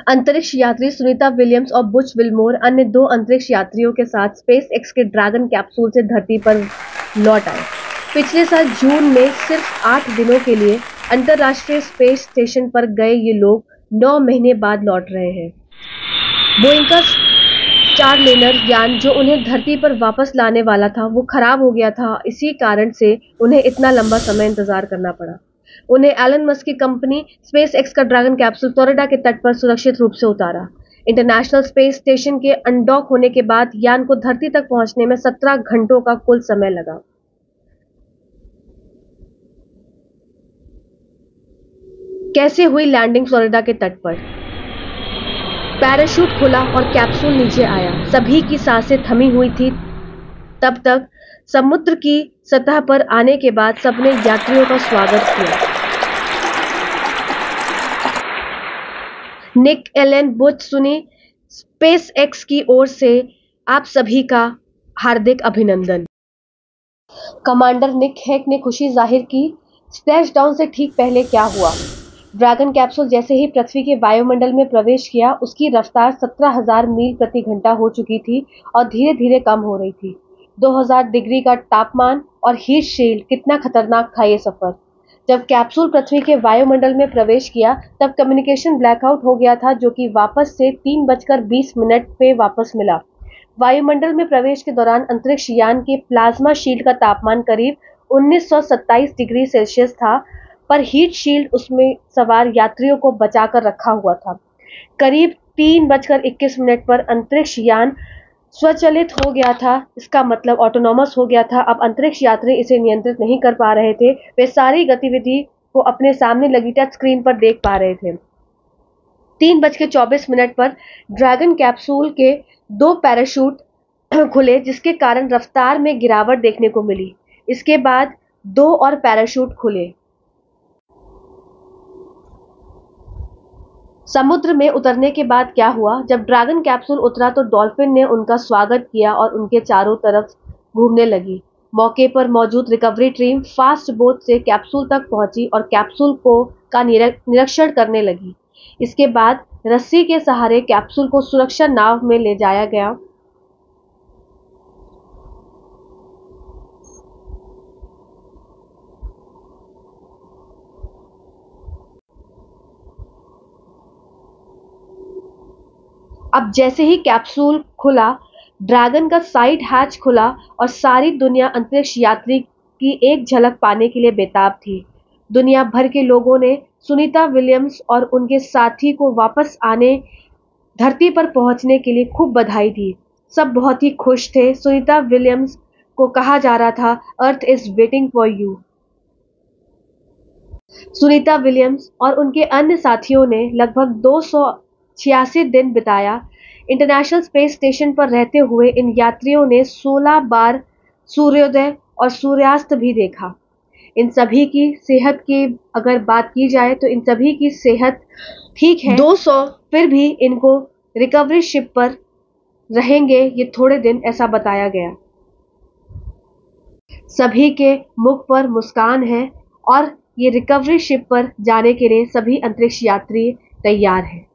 अंतरिक्ष यात्री सुनीता विलियम्स और बुच विल्मोर अन्य 2 अंतरिक्ष यात्रियों के साथ स्पेसएक्स के ड्रैगन कैप्सूल से धरती पर लौट आए। पिछले साल जून में सिर्फ 8 दिनों के लिए अंतर्राष्ट्रीय स्पेस स्टेशन पर गए ये लोग 9 महीने बाद लौट रहे हैं। बोइंग का स्टारलाइनर यान जो उन्हें धरती पर वापस लाने वाला था वो खराब हो गया था। इसी कारण से उन्हें इतना लंबा समय इंतजार करना पड़ा। उन्हें एलन मस्क की कंपनी स्पेसएक्स का ड्रैगन कैप्सूल फ्लोरिडा के तट पर सुरक्षित रूप से उतारा। इंटरनेशनल स्पेस स्टेशन के अनडॉक होने के बाद यान को धरती तक पहुंचने में 17 घंटों का कुल समय लगा। कैसे हुई लैंडिंग फ्लोरिडा के तट पर? पैराशूट खुला और कैप्सूल नीचे आया। सभी की सांसें थमी हुई थी। तब तक समुद्र की सतह पर आने के बाद सबने यात्रियों का स्वागत किया। निक, एलन, बुच, सुनी, स्पेसएक्स की ओर से आप सभी का हार्दिक अभिनंदन। कमांडर निक हेक ने खुशी जाहिर की। स्प्लैशडाउन से ठीक पहले क्या हुआ? ड्रैगन कैप्सूल जैसे ही पृथ्वी के वायुमंडल में प्रवेश किया, उसकी रफ्तार 17,000 मील प्रति घंटा हो चुकी थी और धीरे धीरे कम हो रही थी। 2000 डिग्री का तापमान और हीट शील्ड, कितना खतरनाक था ये सफर। जब कैप्सूल पृथ्वी के वायुमंडल में प्रवेश किया तब कम्युनिकेशन ब्लैकआउट हो गया था, जो कि वापस से 3:20 पे वापस मिला। वायुमंडल में प्रवेश के दौरान अंतरिक्ष यान के प्लाज्मा शील्ड का तापमान करीब 1927 डिग्री सेल्सियस था, पर हीट शील्ड उसमें सवार यात्रियों को बचाकर रखा हुआ था। करीब 3:21 पर अंतरिक्ष यान स्वचालित हो गया था। इसका मतलब ऑटोनॉमस हो गया था। अब अंतरिक्ष यात्री इसे नियंत्रित नहीं कर पा रहे थे। वे सारी गतिविधि को अपने सामने लगी टच स्क्रीन पर देख पा रहे थे। 3:24 पर ड्रैगन कैप्सूल के 2 पैराशूट खुले, जिसके कारण रफ्तार में गिरावट देखने को मिली। इसके बाद 2 और पैराशूट खुले। समुद्र में उतरने के बाद क्या हुआ? जब ड्रैगन कैप्सूल उतरा तो डॉल्फिन ने उनका स्वागत किया और उनके चारों तरफ घूमने लगी। मौके पर मौजूद रिकवरी टीम फास्ट बोट से कैप्सूल तक पहुंची और कैप्सूल का निरीक्षण करने लगी। इसके बाद रस्सी के सहारे कैप्सूल को सुरक्षा नाव में ले जाया गया। अब जैसे ही कैप्सूल खुला, ड्रैगन का साइड हैच खुला और सारी दुनिया अंतरिक्ष यात्री की एक झलक पाने के लिए बेताब थी। दुनिया भर के लोगों ने सुनीता विलियम्स और उनके साथी को वापस आने, धरती पर पहुंचने के लिए खूब बधाई दी। सब बहुत ही खुश थे। सुनीता विलियम्स को कहा जा रहा था, earth is waiting for you. Sunita Williams और उनके अन्य साथियों ने लगभग 286 दिन बिताया। इंटरनेशनल स्पेस स्टेशन पर रहते हुए इन यात्रियों ने 16 बार सूर्योदय और सूर्यास्त भी देखा। इन सभी की सेहत की अगर बात की जाए तो इन सभी की सेहत ठीक है। 200 फिर भी इनको रिकवरी शिप पर रहेंगे ये थोड़े दिन, ऐसा बताया गया। सभी के मुख पर मुस्कान है और ये रिकवरी शिप पर जाने के लिए सभी अंतरिक्ष यात्री तैयार हैं।